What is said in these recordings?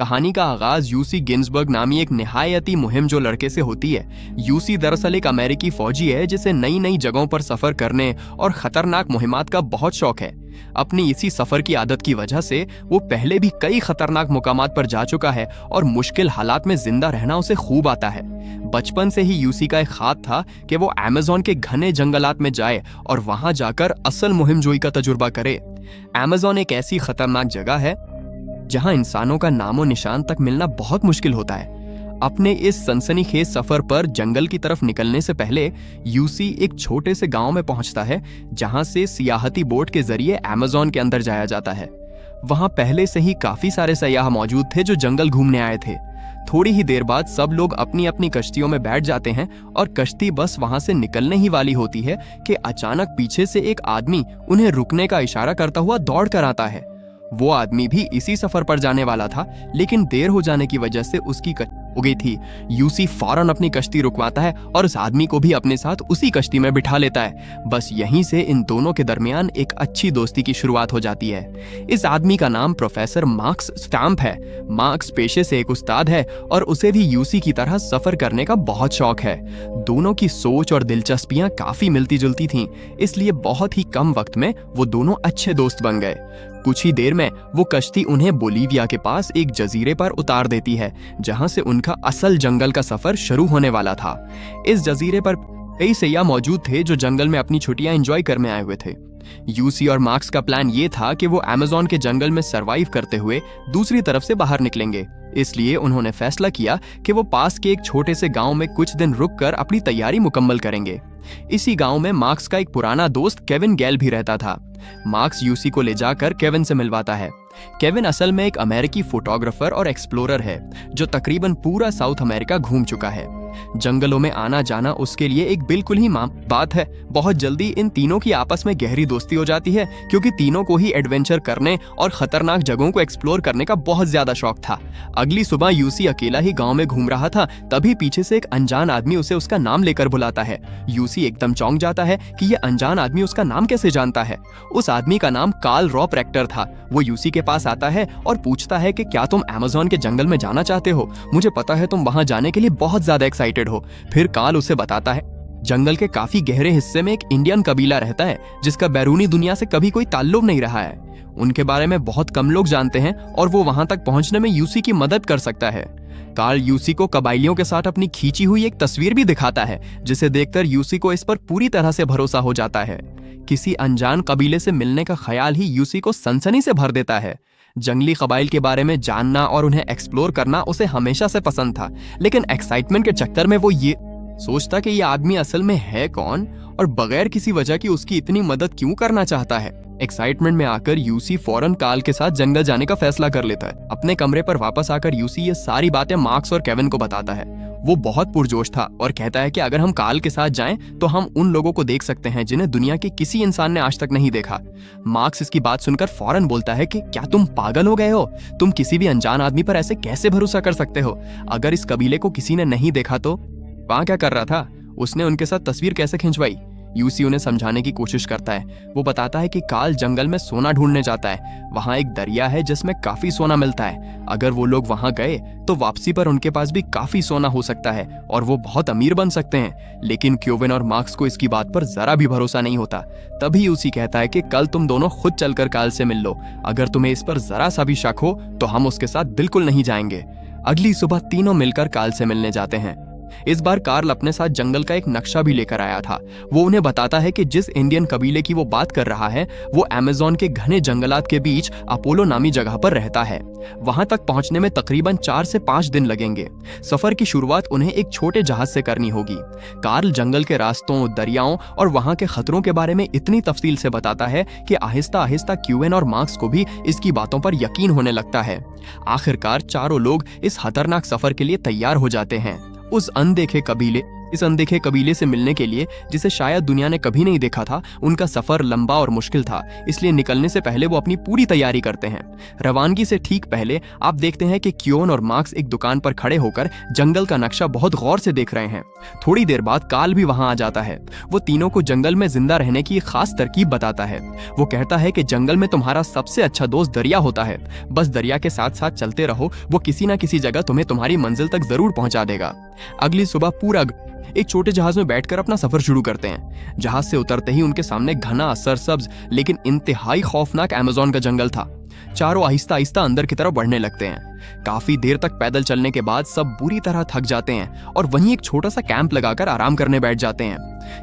कहानी का आगाज यूसी गिन्सबर्ग नामी एक निहायती मुहिमजो लड़के से होती है। यूसी दरअसल एक अमेरिकी फौजी है जिसे नई नई जगहों पर सफर करने और खतरनाक मुहिमात का बहुत शौक है। अपनी इसी सफर की आदत की वजह से वो पहले भी कई खतरनाक मुकामात पर जा चुका है और मुश्किल हालात में जिंदा रहना उसे खूब आता है। बचपन से ही यूसी का एक ख्वाब था कि वो अमेज़न के घने जंगलात में जाए और वहां जाकर असल मुहिमजोई का तजुर्बा करे। अमेज़न एक ऐसी खतरनाक जगह है जहां इंसानों का नामो निशान तक मिलना बहुत मुश्किल होता है। अपने इस सनसनीखेज सफर पर जंगल की तरफ निकलने से पहले यूसी एक छोटे से गांव में पहुंचता है जहां से सियाहती बोट के जरिए अमेज़न के अंदर जाया जाता है। वहां पहले से ही काफी सारे सयाह मौजूद थे जो जंगल घूमने आए थे। थोड़ी ही देर बाद सब लोग अपनी अपनी कश्तियों में बैठ जाते हैं और कश्ती बस वहां से निकलने ही वाली होती है कि अचानक पीछे से एक आदमी उन्हें रुकने का इशारा करता हुआ दौड़ कर आता है। वो आदमी भी इसी सफर पर जाने वाला था, लेकिन देर हो जाने की वजह से उसकी हो गई थी। यूसी फौरन अपनी कश्ती रुकवाता है और उस आदमी को भी अपने साथ उसी कश्ती में बिठा लेता है। बस यहीं से इन दोनों के दरमियान एक अच्छी दोस्ती की शुरुआत हो जाती है। इस आदमी का नाम प्रोफेसर मार्क्स स्टैम्प है। मार्क्स पेशे से एक उस्ताद है और उसे भी यूसी की तरह सफर करने का बहुत शौक है। दोनों की सोच और दिलचस्पियां काफी मिलती जुलती थीं, इसलिए बहुत ही कम वक्त में वो दोनों अच्छे दोस्त बन गए। कुछ ही देर में वो कश्ती उन्हें बोलीविया के पास एक जजीरे पर उतार देती है, जहां से उनका असल जंगल का सफर शुरू होने वाला था। इस जजीरे पर कई सयाह मौजूद थे जो जंगल में अपनी छुट्टियां एंजॉय करने आए हुए थे। यूसी और मार्क्स का प्लान ये था कि वो अमेज़न के जंगल में सरवाइव करते हुए दूसरी तरफ से बाहर निकलेंगे। इसलिए उन्होंने फैसला किया कि वो पास के एक छोटे से गांव में कुछ दिन रुककर अपनी तैयारी मुकम्मल करेंगे। इसी गांव में मार्क्स का एक पुराना दोस्त केविन गैल भी रहता था। मार्क्स यूसी को ले जाकर केविन से मिलवाता है। केविन असल में एक अमेरिकी फोटोग्राफर और एक्सप्लोरर है जो तकरीबन पूरा साउथ अमेरिका घूम चुका है। जंगलों में आना जाना उसके लिए एक बिल्कुल ही बात है। बहुत जल्दी इन तीनों की आपस में गहरी दोस्ती हो जाती है, क्योंकि तीनों को ही एडवेंचर करने और खतरनाक जगहों को एक्सप्लोर करने का बहुत ज्यादा शौक था। अगली सुबह यूसी अकेला ही गांव में घूम रहा था, तभी पीछे से एक अनजान आदमी उसे उसका नाम लेकर बुलाता है। यूसी एकदम चौंक जाता है कि ये अनजान आदमी उसका नाम कैसे जानता है। उस आदमी का नाम कार्ल रॉप रेक्टर था। वो यूसी के पास आता है और पूछता है कि क्या तुम अमेज़न के जंगल में जाना चाहते हो? मुझे पता है तुम वहां जाने के लिए बहुत ज्यादा एक्साइटेड हो। फिर कार्ल उसे बताता है जंगल के काफी गहरे हिस्से में एक इंडियन कबीला रहता है जिसका बैरूनी दुनिया से कभी कोई ताल्लुक नहीं रहा है। उनके बारे में बहुत कम लोग जानते हैं और वो वहां तक पहुंचने में यूसी की मदद कर सकता है। कार्ल यूसी को कबाइलियों के साथ अपनी खींची हुई एक तस्वीर भी दिखाता है, जिसे देखकर यूसी को इस पर पूरी तरह से भरोसा हो जाता है। किसी अनजान कबीले से मिलने का ख्याल ही यूसी को सनसनी से भर देता है। जंगली कबाइल के बारे में जानना और उन्हें एक्सप्लोर करना उसे हमेशा से पसंद था, लेकिन एक्साइटमेंट के चक्कर में वो ये सोचता कि ये आदमी असल में है कौन और बगैर किसी वजह की उसकी इतनी मदद क्यों करना चाहता है। एक्साइटमेंट में आकर यूसी फौरन कार्ल के साथ जंगल जाने का फैसला कर लेता है। अपने कमरे पर वापस आकर यूसी ये सारी बातें मार्क्स और केविन को बताता है। वो बहुत पुरजोश था और कहता है कि अगर हम कार्ल के साथ जाएं तो हम उन लोगों को देख सकते हैं जिन्हें दुनिया के किसी इंसान ने आज तक नहीं देखा। मार्क्स इसकी बात सुनकर फौरन बोलता है कि क्या तुम पागल हो गए हो? तुम किसी भी अनजान आदमी पर ऐसे कैसे भरोसा कर सकते हो? अगर इस कबीले को किसी ने नहीं देखा तो वहां क्या कर रहा था? उसने उनके साथ तस्वीर कैसे खिंचवाई? यूसी उन्हें समझाने की कोशिश करता है। वो बताता है कि कार्ल जंगल में सोना ढूंढने जाता है। वहां एक दरिया है जिसमें काफी सोना मिलता है। अगर वो लोग वहां गए तो वापसी पर उनके पास भी काफी सोना हो सकता है और वो बहुत अमीर बन सकते हैं। लेकिन केविन और मार्क्स को इसकी बात पर जरा भी भरोसा नहीं होता। तभी यूसी कहता है कि कल तुम दोनों खुद चलकर कार्ल से मिल लो। अगर तुम्हें इस पर जरा सा भी शक हो तो हम उसके साथ बिल्कुल नहीं जाएंगे। अगली सुबह तीनों मिलकर कार्ल से मिलने जाते हैं। इस बार कार्ल अपने साथ जंगल का एक नक्शा भी लेकर आया था। वो उन्हें बताता है कि जिस इंडियन कबीले की वो बात कर रहा है वो अमेज़न के घने जंगलात के बीच अपोलो नामी जगह पर रहता है। वहां तक पहुंचने में तकरीबन 4 से 5 दिन लगेंगे। सफर की शुरुआत उन्हें एक छोटे जहाज से करनी होगी। कार्ल जंगल के रास्तों, दरियाओं और वहां के खतरों के बारे में इतनी तफसील से बताता है कि आहिस्ता आहिस्ता केविन और मार्क्स को भी इसकी बातों पर यकीन होने लगता है। आखिरकार चारों लोग इस खतरनाक सफर के लिए तैयार हो जाते हैं। उस अनदेखे कबीले इस अनदेखे कबीले से मिलने के लिए, जिसे शायद दुनिया ने कभी नहीं देखा था, उनका सफर लंबा और मुश्किल था। इसलिए निकलने से पहले वो अपनी पूरी तैयारी करते हैं। रवानगी से ठीक पहले आप देखते हैं कि क्योन और मार्क्स एक दुकान पर खड़े होकर जंगल का नक्शा बहुत गौर से देख रहे हैं। थोड़ी देर बाद काल भी वहां आ जाता है। वो तीनों को जंगल में जिंदा रहने की खास तरकीब बताता है। वो कहता है कि जंगल में तुम्हारा सबसे अच्छा दोस्त दरिया होता है, बस दरिया के साथ साथ चलते रहो, वो किसी ना किसी जगह तुम्हें तुम्हारी मंजिल तक जरूर पहुंचा देगा। अगली सुबह पूरा एक छोटे जहाज में बैठकर अपना सफर शुरू करते हैं। जहाज से उतरते ही उनके सामने घना सरसब्ज लेकिन इंतहाई खौफनाक अमेज़न का जंगल था। चारों आहिस्ता आहिस्ता अंदर की तरफ बढ़ने लगते हैं। काफी देर तक पैदल चलने के बाद सब बुरी तरह थक जाते हैं और वहीं एक छोटा सा कैंप लगाकर आराम करने बैठ जाते हैं।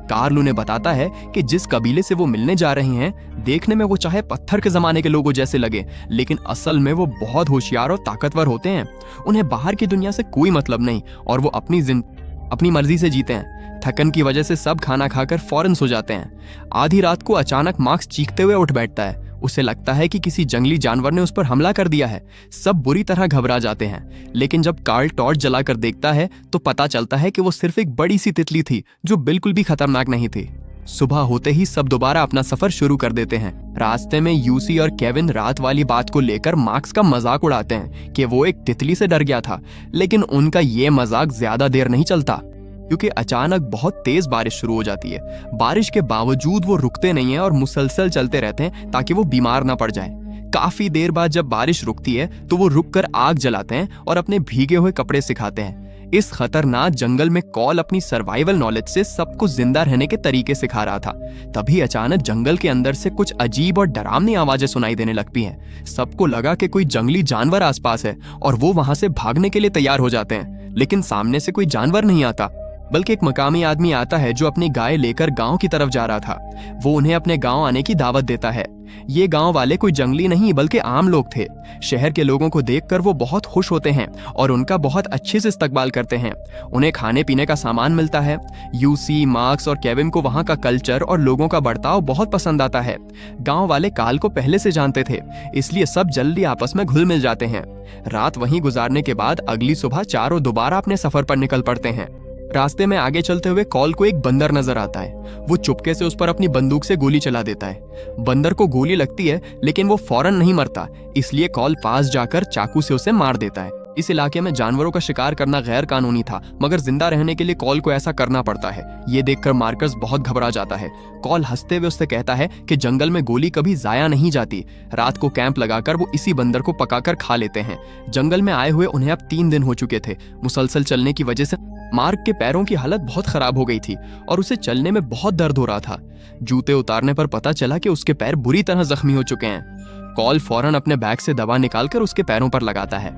कार्ल उन्हें बताता है कि जिस कबीले से वो मिलने जा रहे हैं, देखने में वो चाहे पत्थर के जमाने के लोगों जैसे लगे, लेकिन असल में वो बहुत होशियार और ताकतवर होते हैं। उन्हें बाहर की दुनिया से कोई मतलब नहीं और वो अपनी मर्जी से जीते हैं। थकन की वजह से सब खाना खाकर फौरन सो जाते हैं। आधी रात को अचानक मार्क्स चीखते हुए उठ बैठता है। उसे लगता है कि किसी जंगली जानवर ने उस पर हमला कर दिया है। सब बुरी तरह घबरा जाते हैं, लेकिन जब कार्ल टॉर्च जलाकर देखता है तो पता चलता है कि वो सिर्फ एक बड़ी सी तितली थी जो बिल्कुल भी खतरनाक नहीं थी। सुबह होते ही सब दोबारा अपना सफर शुरू कर देते हैं। रास्ते में यूसी और केविन रात वाली बात को लेकर मार्क्स का मजाक उड़ाते हैं कि वो एक तितली से डर गया था, लेकिन उनका ये मजाक ज्यादा देर नहीं चलता, क्योंकि अचानक बहुत तेज बारिश शुरू हो जाती है। बारिश के बावजूद वो रुकते नहीं हैं और मुसलसल चलते रहते हैं ताकि वो बीमार ना पड़ जाए। काफी देर बाद जब बारिश रुकती है तो वो रुककर आग जलाते हैं और अपने भीगे हुए कपड़े सिखाते हैं। इस खतरनाक जंगल में कॉल अपनी सर्वाइवल नॉलेज से सबको जिंदा रहने के तरीके सिखा रहा था। तभी अचानक जंगल के अंदर से कुछ अजीब और डरावनी आवाजें सुनाई देने लगती हैं। सबको लगा कि कोई जंगली जानवर आसपास है और वो वहां से भागने के लिए तैयार हो जाते हैं, लेकिन सामने से कोई जानवर नहीं आता, बल्कि एक मकामी आदमी आता है जो अपनी गाय लेकर गांव की तरफ जा रहा था। वो उन्हें अपने गांव आने की दावत देता है। ये गांव वाले कोई जंगली नहीं बल्कि आम लोग थे। शहर के लोगों को देखकर वो बहुत खुश होते हैं और उनका बहुत अच्छे से इस्तकबाल करते हैं। उन्हें खाने पीने का सामान मिलता है। यूसी, मार्क्स और केविन को वहां का कल्चर और लोगों का बर्ताव बहुत पसंद आता है। गांव वाले काल को पहले से जानते थे, इसलिए सब जल्दी आपस में घुल मिल जाते हैं। रात वहीं गुजारने के बाद अगली सुबह चारों दोबारा अपने सफर पर निकल पड़ते हैं। रास्ते में आगे चलते हुए कॉल को एक बंदर नजर आता है। वो चुपके से उस पर अपनी बंदूक से गोली चला देता है। बंदर को गोली लगती है, लेकिन वो फौरन नहीं मरता, इसलिए कॉल पास जाकर चाकू से उसे मार देता है। इस इलाके में जानवरों का शिकार करना गैर कानूनी था, मगर जिंदा रहने के लिए कॉल को ऐसा करना पड़ता है। ये देखकर मार्कस बहुत घबरा जाता है। कॉल हंसते हुए उससे कहता है कि जंगल में गोली कभी जाया नहीं जाती। रात को कैंप लगाकर वो इसी बंदर को पकाकर खा लेते हैं। जंगल में आए हुए उन्हें अब 3 दिन हो चुके थे। मुसलसल चलने की वजह से मार्क के पैरों की हालत बहुत खराब हो गई थी और उसे चलने में बहुत दर्द हो रहा था। जूते उतारने पर पता चला कि उसके पैर बुरी तरह जख्मी हो चुके हैं। कॉल फौरन अपने बैग से दवा निकालकर उसके पैरों पर लगाता है।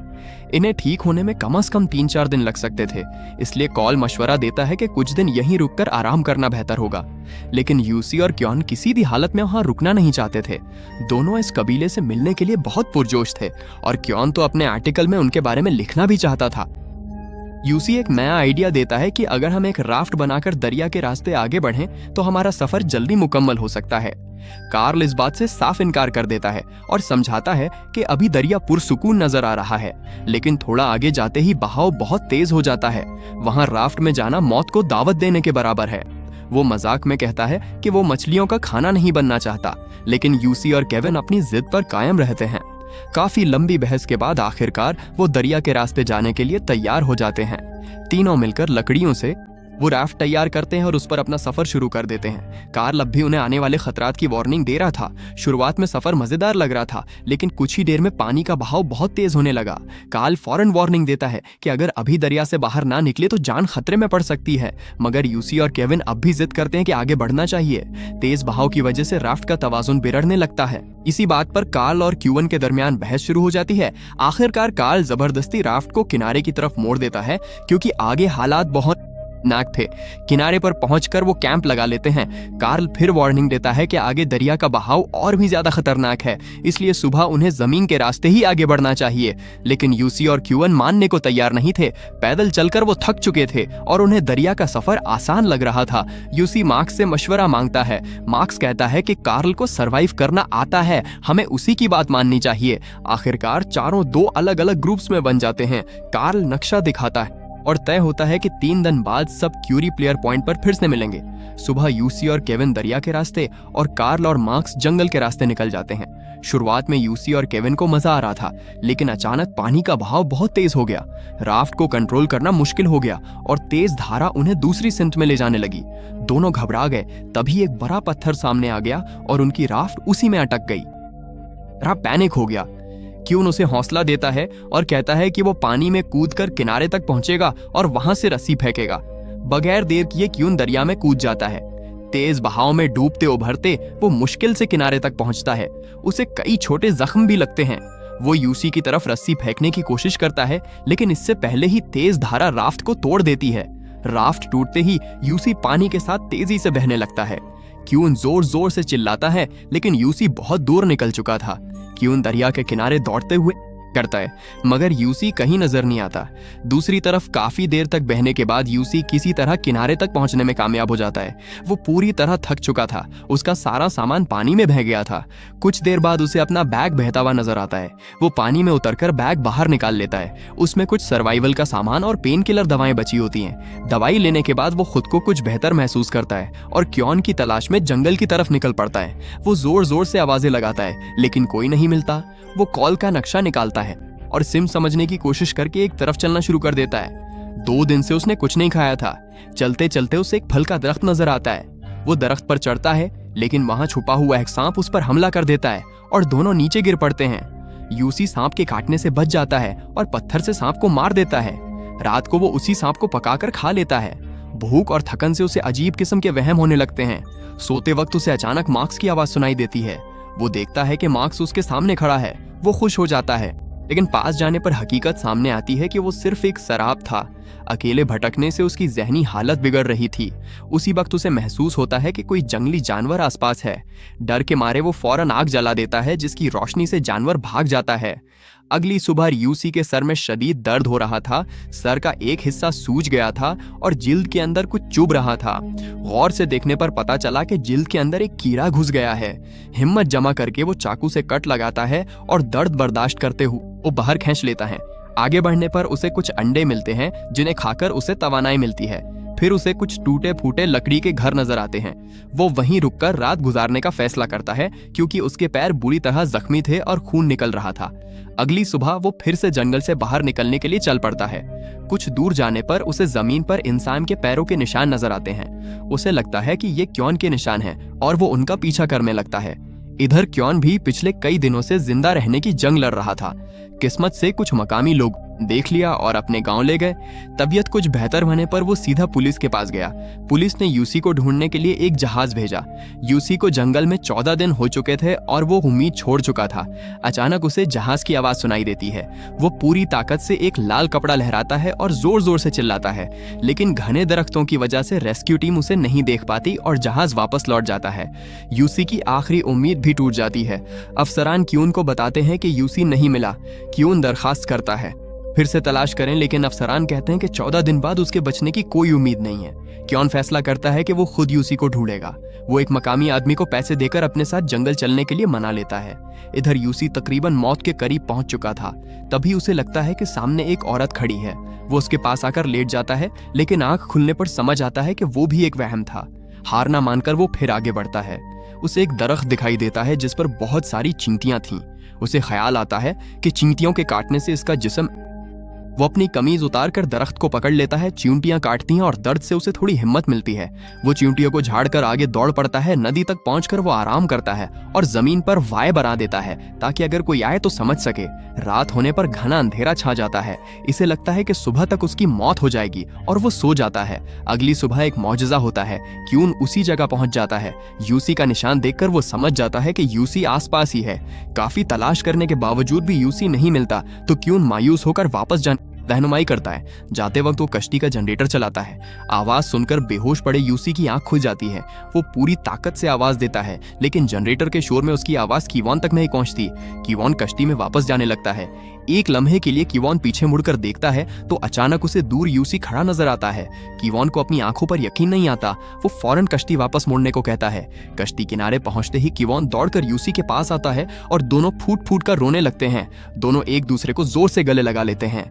इन्हें ठीक होने में कम से कम 3-4 दिन लग सकते थे, इसलिए कॉल मशवरा देता है कि कुछ दिन यहीं रुककर आराम करना बेहतर होगा। लेकिन यूसी और क्योन किसी भी हालत में वहां रुकना नहीं चाहते थे। दोनों इस कबीले से मिलने के लिए बहुत पुरजोश थे और क्योन तो अपने आर्टिकल में उनके बारे में लिखना भी चाहता था। यूसी एक नया आइडिया देता है कि अगर हम एक राफ्ट बनाकर दरिया के रास्ते आगे बढ़ें तो हमारा सफर जल्दी मुकम्मल हो सकता है। कार्ल इस बात से साफ इनकार कर देता है और समझाता है कि अभी दरिया पुरसुकून नजर आ रहा है, लेकिन थोड़ा आगे जाते ही बहाव बहुत तेज हो जाता है। वहां राफ्ट में जाना मौत को दावत देने के बराबर है। वो मजाक में कहता है कि वो मछलियों का खाना नहीं बनना चाहता, लेकिन यूसी और केविन अपनी जिद पर कायम रहते हैं। काफी लंबी बहस के बाद आखिरकार वो दरिया के रास्ते जाने के लिए तैयार हो जाते हैं। तीनों मिलकर लकड़ियों से वो राफ्ट तैयार करते हैं और उस पर अपना सफर शुरू कर देते हैं। कार्ल अब भी उन्हें आने वाले खतरात की वार्निंग दे रहा था। शुरुआत में सफर मजेदार लग रहा था, लेकिन कुछ ही देर में पानी का बहाव बहुत तेज होने लगा। कार्ल फौरन वार्निंग देता है कि अगर अभी दरिया से बाहर ना निकले तो जान खतरे में पड़ सकती है, मगर यूसी और केविन अब भी जिद करते हैं कि आगे बढ़ना चाहिए। तेज बहाव की वजह से राफ्ट का तवाजुन बिगड़ने लगता है। इसी बात पर कार्ल और क्यूवन के दरमियान बहस शुरू हो जाती है। आखिरकार कार्ल जबरदस्ती राफ्ट को किनारे की तरफ मोड़ देता है, क्योंकि आगे हालात बहुत नाक थे। किनारे पर पहुंचकर वो कैंप लगा लेते हैं। कार्ल फिर वार्निंग देता है कि आगे दरिया का बहाव और भी ज्यादा खतरनाक है, इसलिए सुबह उन्हें जमीन के रास्ते ही आगे बढ़ना चाहिए। लेकिन यूसी और क्यूवन मानने को तैयार नहीं थे। पैदल चलकर वो थक चुके थे और उन्हें दरिया का सफर आसान लग रहा था। यूसी मार्क्स से मशवरा मांगता है। मार्क्स कहता है कि कार्ल को सरवाइव करना आता है, हमें उसी की बात माननी चाहिए। आखिरकार चारों 2 अलग अलग ग्रुप्स में बन जाते हैं। कार्ल नक्शा दिखाता है और तय होता है कि 3 दिन बाद सब क्यूरी प्लेयर पॉइंट पर फिर से मिलेंगे। सुबह यूसी और केविन दरिया के रास्ते और कार्ल और मार्क्स जंगल के रास्ते निकल जाते हैं। शुरुआत में यूसी और केविन को मजा आ रहा था, लेकिन अचानक पानी का बहाव बहुत तेज हो गया। राफ्ट को कंट्रोल करना मुश्किल हो गया और तेज धारा उन्हें दूसरी सिंथ में ले जाने लगी। दोनों घबरा गए। तभी एक बड़ा पत्थर सामने आ गया और उनकी राफ्ट उसी में अटक गई। राफ्ट पैनिक हो गया। क्यून उसे हौसला देता है और कहता है कि वो पानी में कूदकर किनारे तक पहुंचेगा और वहां से रस्सी फेंकेगा। बगैर देर किए क्यून दरिया में कूद जाता है। तेज बहाव में डूबते उभरते वो मुश्किल से किनारे तक पहुंचता है। उसे कई छोटे जख्म भी लगते हैं। वो यूसी की तरफ रस्सी फेंकने की कोशिश करता है, लेकिन इससे पहले ही तेज धारा राफ्ट को तोड़ देती है। राफ्ट टूटते ही यूसी पानी के साथ तेजी से बहने लगता है। क्यून जोर जोर से चिल्लाता है, लेकिन यूसी बहुत दूर निकल चुका था। क्यून दरिया के किनारे दौड़ते हुए करता है, मगर यूसी कहीं नजर नहीं आता। दूसरी तरफ काफी देर तक बहने के बाद यूसी किसी तरह किनारे तक पहुंचने में कामयाब हो जाता है। वो पूरी तरह थक चुका था। उसका सारा सामान पानी में बह गया था। कुछ देर बाद उसे अपना बैग बहता हुआ नजर आता है। वो पानी में उतरकर बैग बाहर निकाल लेता है। उसमें कुछ सर्वाइवल का सामान और पेन किलर दवाएं बची होती हैं। दवाई लेने के बाद वो खुद को कुछ बेहतर महसूस करता है और क्योन की तलाश में जंगल की तरफ निकल पड़ता है। वो जोर जोर से आवाजें लगाता है, लेकिन कोई नहीं मिलता। वो कॉल का नक्शा निकालता है और सिम समझने की कोशिश करके एक तरफ चलना शुरू कर देता है। 2 दिन से उसने कुछ नहीं खाया था। चलते चलते उसे एक फल का दरख्त नजर आता है। वो दरख्त पर चढ़ता है, लेकिन वहां छुपा हुआ एक सांप उस पर हमला कर देता है और दोनों नीचे गिर पड़ते हैं। यूसी सांप के काटने से बच जाता है और पत्थर से सांप को मार देता है। रात को वो उसी सांप को पकाकर खा लेता है। भूख और थकन से उसे अजीब किस्म के वहम होने लगते हैं। सोते वक्त उसे अचानक मार्क्स की आवाज सुनाई देती है। वो देखता है कि मार्क्स उसके सामने खड़ा है। वो खुश हो जाता है, लेकिन पास जाने पर हकीकत सामने आती है कि वो सिर्फ एक शराब था। अकेले भटकने से उसकी जहनी हालत बिगड़ रही थी। उसी वक्त उसे महसूस होता है कि कोई जंगली जानवर आसपास है। डर के मारे वो फौरन आग जला देता है, जिसकी रोशनी से जानवर भाग जाता है। अगली सुबह यूसी के सर में शदीद दर्द हो रहा था। सर का एक हिस्सा सूज गया था और जिल्द के अंदर कुछ चुभ रहा था। गौर से देखने पर पता चला कि जिल्द के अंदर एक कीड़ा घुस गया है। हिम्मत जमा करके वो चाकू से कट लगाता है और दर्द बर्दाश्त करते हुए वो बाहर खींच लेता है। आगे बढ़ने पर उसे कुछ अंडे मिलते हैं, जिन्हें खाकर उसे तवानाई मिलती है। फिर उसे कुछ टूटे फूटे लकड़ी के घर नजर आते हैं। वो वहीं रुककर रात गुजारने का फैसला करता है, क्योंकि उसके पैर बुरी तरह जख्मी थे और खून निकल रहा था। अगली सुबह वो फिर से जंगल से बाहर निकलने के लिए चल पड़ता है। कुछ दूर जाने पर उसे जमीन पर इंसान के पैरों के निशान नजर आते हैं। उसे लगता है कि ये क्योन के निशान हैं और वो उनका पीछा करने लगता है। इधर क्योन भी पिछले कई दिनों से जिंदा रहने की जंग लड़ रहा था। किस्मत से कुछ मकामी लोग देख लिया और अपने गांव ले गए। तबीयत कुछ बेहतर होने पर वो सीधा पुलिस के पास गया। पुलिस ने यूसी को ढूंढने के लिए एक जहाज भेजा। यूसी को जंगल में 14 दिन हो चुके थे और वो उम्मीद छोड़ चुका था। अचानक उसे जहाज की आवाज सुनाई देती है। वो पूरी ताकत से एक लाल कपड़ा लहराता है और जोर जोर से चिल्लाता है, लेकिन घने दरख्तों की वजह से रेस्क्यू टीम उसे नहीं देख पाती और जहाज वापस लौट जाता है। यूसी की आखिरी उम्मीद भी टूट जाती है। अफसरान क्यून को बताते हैं कि यूसी नहीं मिला। क्यून दरखास्त करता है फिर से तलाश करें, लेकिन अफसरान कहते हैं कि 14 दिन बाद उसके बचने की कोई उम्मीद नहीं है। क्योन फैसला करता है कि वो खुद यूसी को ढूंढेगा। वो एक मकामी आदमी को पैसे देकर अपने साथ जंगल चलने के लिए मना लेता है। इधर यूसी तकरीबन मौत के करीब पहुंच चुका था। तभी उसे लगता है कि सामने एक औरत खड़ी है। वो उसके पास आकर लेट जाता है, लेकिन आंख खुलने पर समझ आता है कि वो भी एक वहम था। हार ना मानकर वो फिर आगे बढ़ता है। उसे एक दरख्त दिखाई देता है जिस पर बहुत सारी चींटियां थीं। उसे ख्याल आता है कि चींटियों के काटने से इसका जिस्म। वो अपनी कमीज उतार कर दरख्त को पकड़ लेता है। चींटियां काटती हैं और दर्द से उसे थोड़ी हिम्मत मिलती है। वो चींटियों को झाड़कर आगे दौड़ पड़ता है। नदी तक पहुंचकर वो आराम करता है और जमीन पर वाय बना देता है, ताकि अगर कोई आए तो समझ सके। रात होने पर घना अंधेरा छा जाता है। इसे लगता है कि सुबह तक उसकी मौत हो जाएगी और वो सो जाता है। अगली सुबह एक मौजज़ा होता है। क्यून उसी जगह पहुंच जाता है। यूसी का निशान देखकर वो समझ जाता है कि यूसी आसपास ही है। काफी तलाश करने के बावजूद भी यूसी नहीं मिलता तो क्यून मायूस होकर वापस रहनुमाई करता है। जाते वक्त वो कश्ती का जनरेटर चलाता है। आवाज सुनकर बेहोश पड़े यूसी की आंख खुल जाती है। वो पूरी ताकत से आवाज देता है, लेकिन जनरेटर के शोर में उसकी आवाज कीवॉन तक नहीं पहुंचती। कीवॉन कश्ती में वापस जाने लगता है। एक लम्हे के लिए कीवॉन पीछे मुड़कर देखता है तो अचानक उसे दूर यूसी खड़ा नजर आता है। कीवॉन को अपनी आंखों पर यकीन नहीं आता। वो फौरन कश्ती वापस मोड़ने को कहता है। कश्ती किनारे पहुंचते ही कीवॉन दौड़कर यूसी के पास आता है और दोनों फूट फूट कर रोने लगते हैं। दोनों एक दूसरे को जोर से गले लगा लेते हैं।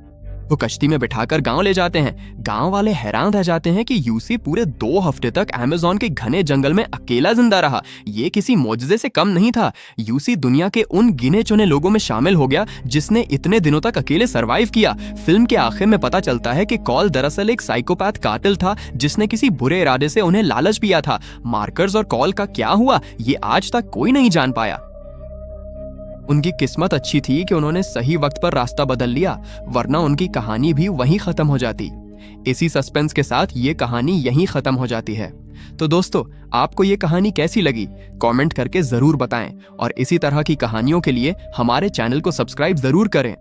वो कश्ती में बिठाकर गांव ले जाते हैं। गांव वाले हैरान रह जाते हैं कि यूसी पूरे 2 हफ्ते तक अमेज़न के घने जंगल में अकेला जिंदा रहा। ये किसी मौजज़े से कम नहीं था। यूसी दुनिया के उन गिने चुने लोगों में शामिल हो गया जिसने इतने दिनों तक अकेले सरवाइव किया। फिल्म के आखिर में पता चलता है कि कॉल दरअसल एक साइकोपैथ कातिल था जिसने किसी बुरे इरादे से उन्हें लालच दिया था। मार्कर्स और कॉल का क्या हुआ ये आज तक कोई नहीं जान पाया। उनकी किस्मत अच्छी थी कि उन्होंने सही वक्त पर रास्ता बदल लिया, वरना उनकी कहानी भी वहीं खत्म हो जाती। इसी सस्पेंस के साथ ये कहानी यहीं खत्म हो जाती है। तो दोस्तों, आपको ये कहानी कैसी लगी कमेंट करके जरूर बताएं और इसी तरह की कहानियों के लिए हमारे चैनल को सब्सक्राइब जरूर करें।